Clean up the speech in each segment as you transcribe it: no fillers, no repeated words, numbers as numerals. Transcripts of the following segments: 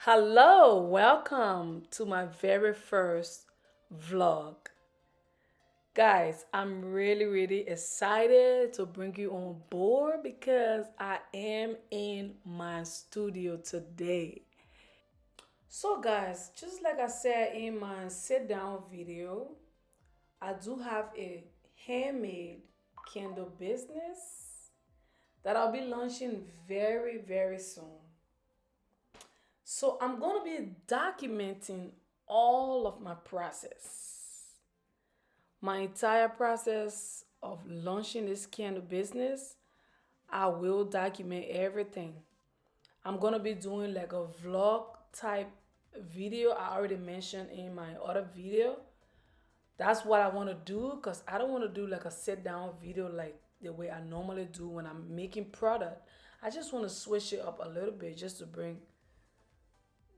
Hello, welcome to my very first vlog. Guys, I'm really excited to bring you on board because I am in my studio today. So, guys, just like I said in my sit down video, I do have a handmade candle business that I'll be launching very soon. So I'm going to be documenting all of my process, my entire process of launching this candle business. I will document everything. I'm going to be doing like a vlog type video. I already mentioned in my other video. That's what I want to do because I don't want to do like a sit down video like the way I normally do when I'm making product. I just want to switch it up a little bit just to bring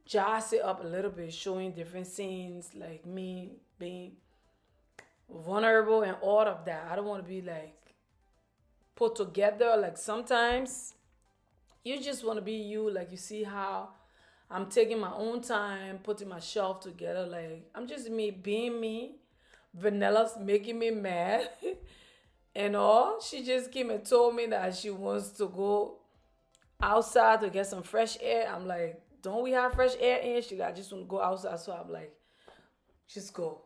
jazz it up a little bit, showing different scenes, like me being vulnerable and all of that. I don't want to be like put together. Like sometimes you just want to be you. Like you see how I'm taking my own time, putting my shelf together. Like I'm just me being me. Vanilla's making me mad and all. She just came and told me that she wants to go outside to get some fresh air. I'm like, don't we have fresh air in? She like, I just want to go outside. So I'm like, just go.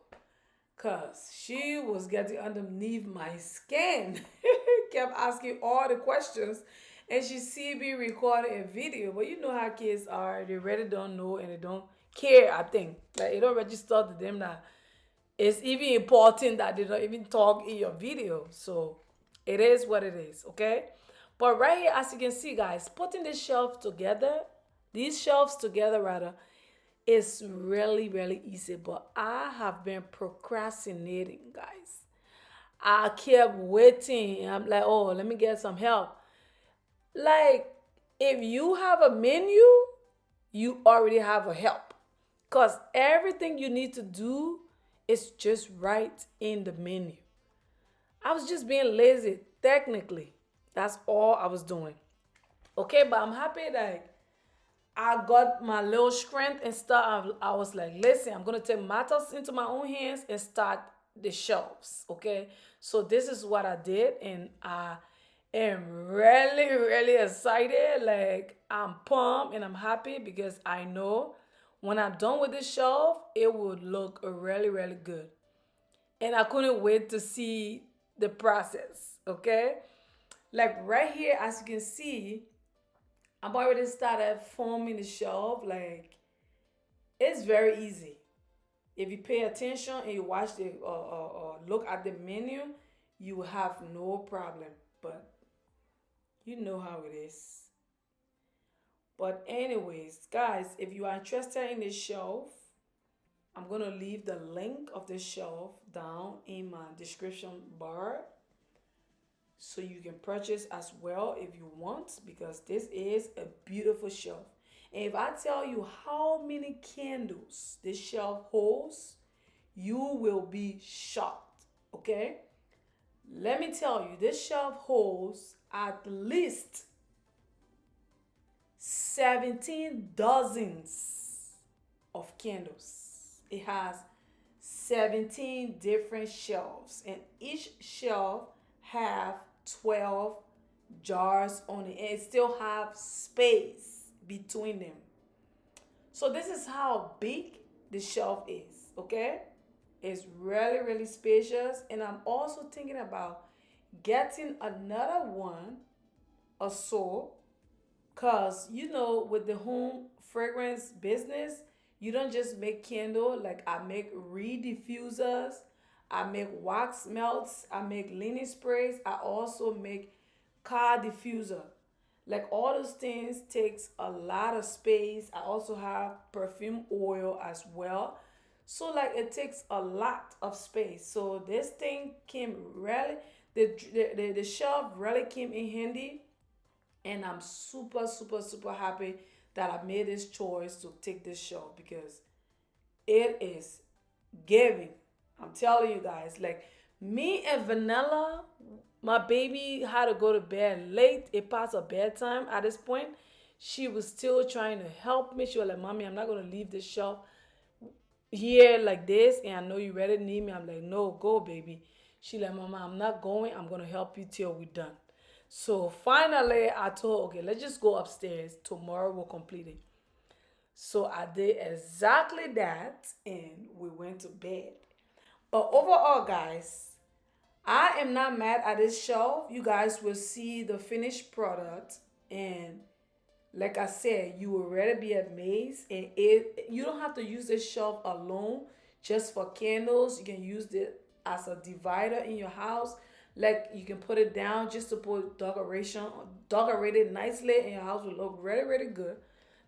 Cause she was getting underneath my skin. Kept asking all the questions. And she see me recording a video. But you know how kids are. They really don't know and they don't care, I think. Like it don't register to them that it's even important that they don't even talk in your video. So it is what it is, okay? But right here, as you can see, guys, putting this shelf together, these shelves together rather, is really easy. But I have been procrastinating, guys. I kept waiting. I'm like, oh, let me get some help. Like, if you have a menu, you already have a help. Because everything you need to do is just right in the menu. I was just being lazy, technically. That's all I was doing. Okay, but I'm happy that I got my little strength and stuff. I was like, listen, I'm gonna take matters into my own hands and start the shelves. Okay, so this is what I did, and I am really excited. Like I'm pumped and I'm happy because I know when I'm done with the shelf, it would look really good. And I couldn't wait to see the process. Okay, like right here, as you can see, I've already started forming the shelf. Like it's very easy if you pay attention and you watch the look at the menu, you will have no problem. But you know how it is. But anyways, guys, if you are interested in this shelf, I'm gonna leave the link of the shelf down in my description bar so you can purchase as well if you want because this is a beautiful shelf. And if I tell you how many candles this shelf holds, you will be shocked. Okay? Let me tell you, this shelf holds at least 17 dozens of candles. It has 17 different shelves, and each shelf have 12 jars on it, and it still have space between them. So this is how big the shelf is, okay? It's really spacious, and I'm also thinking about getting another one or so because you know with the home fragrance business, you don't just make candle. Like I make reed diffusers, I make wax melts, I make linen sprays, I also make car diffuser. Like all those things takes a lot of space. I also have perfume oil as well. So like it takes a lot of space. So this thing came really the shelf really came in handy, and I'm super happy that I made this choice to take this shelf because it is giving. I'm telling you guys, like me and Vanilla, my baby had to go to bed late. It passed her bedtime at this point. She was still trying to help me. She was like, Mommy, I'm not gonna leave this shelf here like this, and I know you really need me. I'm like, no, go, baby. She like, Mama, I'm not going. I'm gonna help you till we're done. So finally, I told her, okay, let's just go upstairs. Tomorrow we'll complete it. So I did exactly that, and we went to bed. But overall, guys, I am not mad at this shelf. You guys will see the finished product, and like I said, you will really be amazed. And it you don't have to use this shelf alone just for candles. You can use it as a divider in your house. Like you can put it down just to put decorate it nicely, and your house will look really, really good.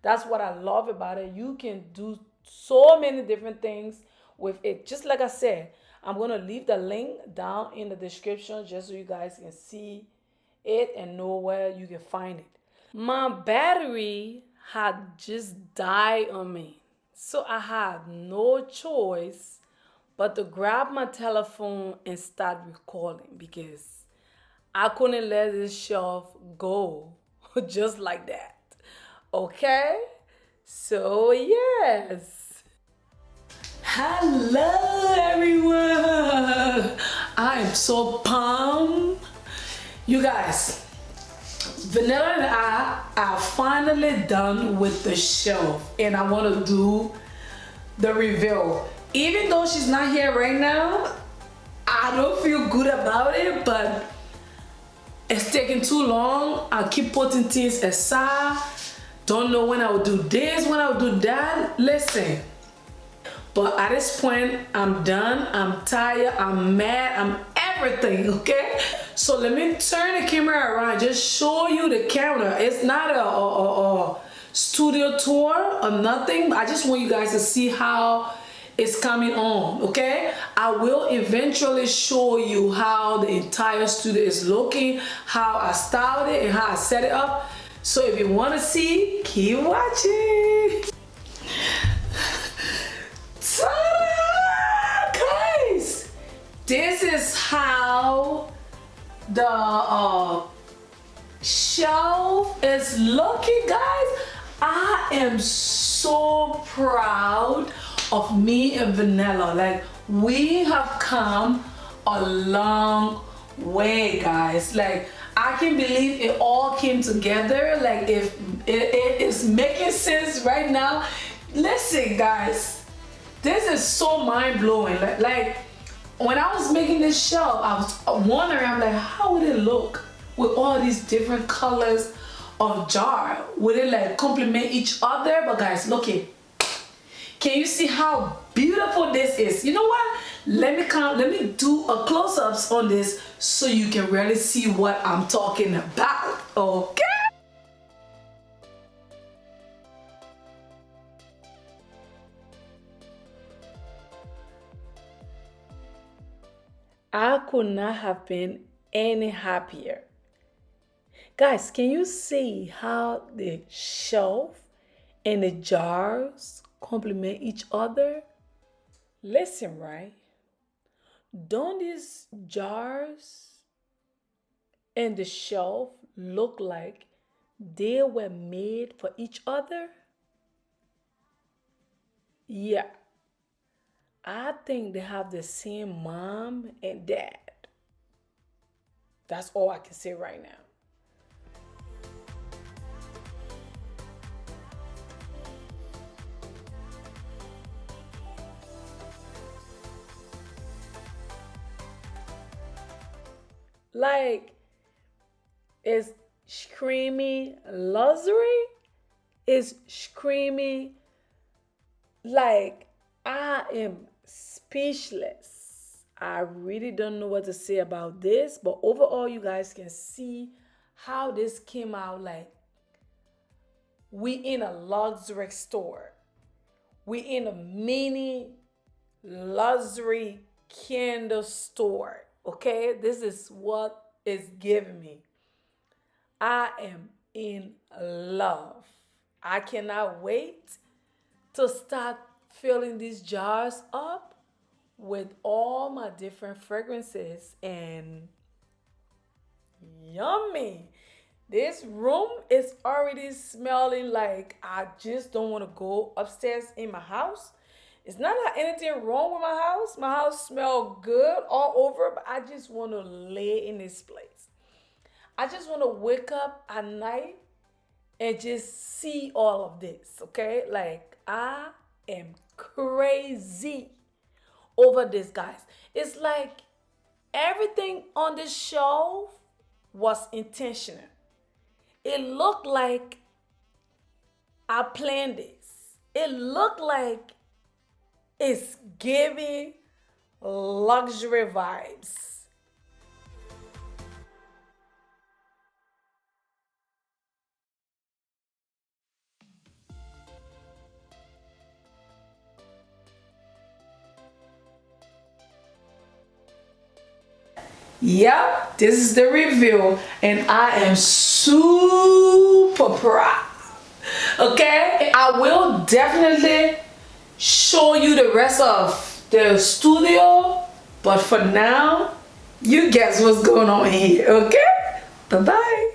That's what I love about it. You can do so many different things with it. Just like I said, I'm gonna leave the link down in the description just so you guys can see it and know where you can find it. My battery had just died on me. So I had no choice but to grab my telephone and start recording because I couldn't let this shelf go just like that. Okay? So, yes. Hello, everyone. I am so pumped. You guys, Vanilla and I are finally done with the shelf, and I want to do the reveal. Even though she's not here right now, I don't feel good about it, but it's taking too long. I keep putting things aside. Don't know when I will do this, when I will do that. Listen. But at this point, I'm done. I'm tired. I'm mad. I'm everything, okay? So let me turn the camera around. Just show you the camera. It's not a studio tour or nothing. I just want you guys to see how it's coming on, okay? I will eventually show you how the entire studio is looking, how I styled it, and how I set it up. So if you want to see, keep watching. Ta-da! Guys, this is how the shelf is looking, guys. I am so proud of me and Vanilla. Like, we have come a long way, guys. Like, I can believe it all came together. Like, if it is making sense right now. Listen, guys, this is so mind-blowing. Like when I was making this shelf, I was wondering, I'm like, how would it look with all these different colors of jar? Would it like complement each other? But guys, look it. Can you see how beautiful this is? You know what? Let me do a close-ups on this so you can really see what I'm talking about. Okay? I could not have been any happier. Guys, can you see how the shelf and the jars complement each other? Listen, right? Don't these jars and the shelf look like they were made for each other? Yeah, I think they have the same mom and dad. That's all I can say right now. Like, it's screaming luxury. It's screaming like I am speechless. I really don't know what to say about this, but overall, you guys can see how this came out. Like, we in a luxury store. We in a mini luxury candle store. Okay, this is what it's giving me. I am in love. I cannot wait to start filling these jars up with all my different fragrances and yummy. This room is already smelling like I just don't want to go upstairs in my house. It's not that anything wrong with my house. My house smells good all over, but I just want to lay in this place. I just want to wake up at night and just see all of this, okay? Like, I am crazy over this, guys. It's like everything on this shelf was intentional. It looked like I planned this. It looked like it's giving luxury vibes. Yep, this is the review, and I am super proud. Okay, I will definitely show you the rest of the studio, but for now, you guess what's going on here. Okay, bye bye.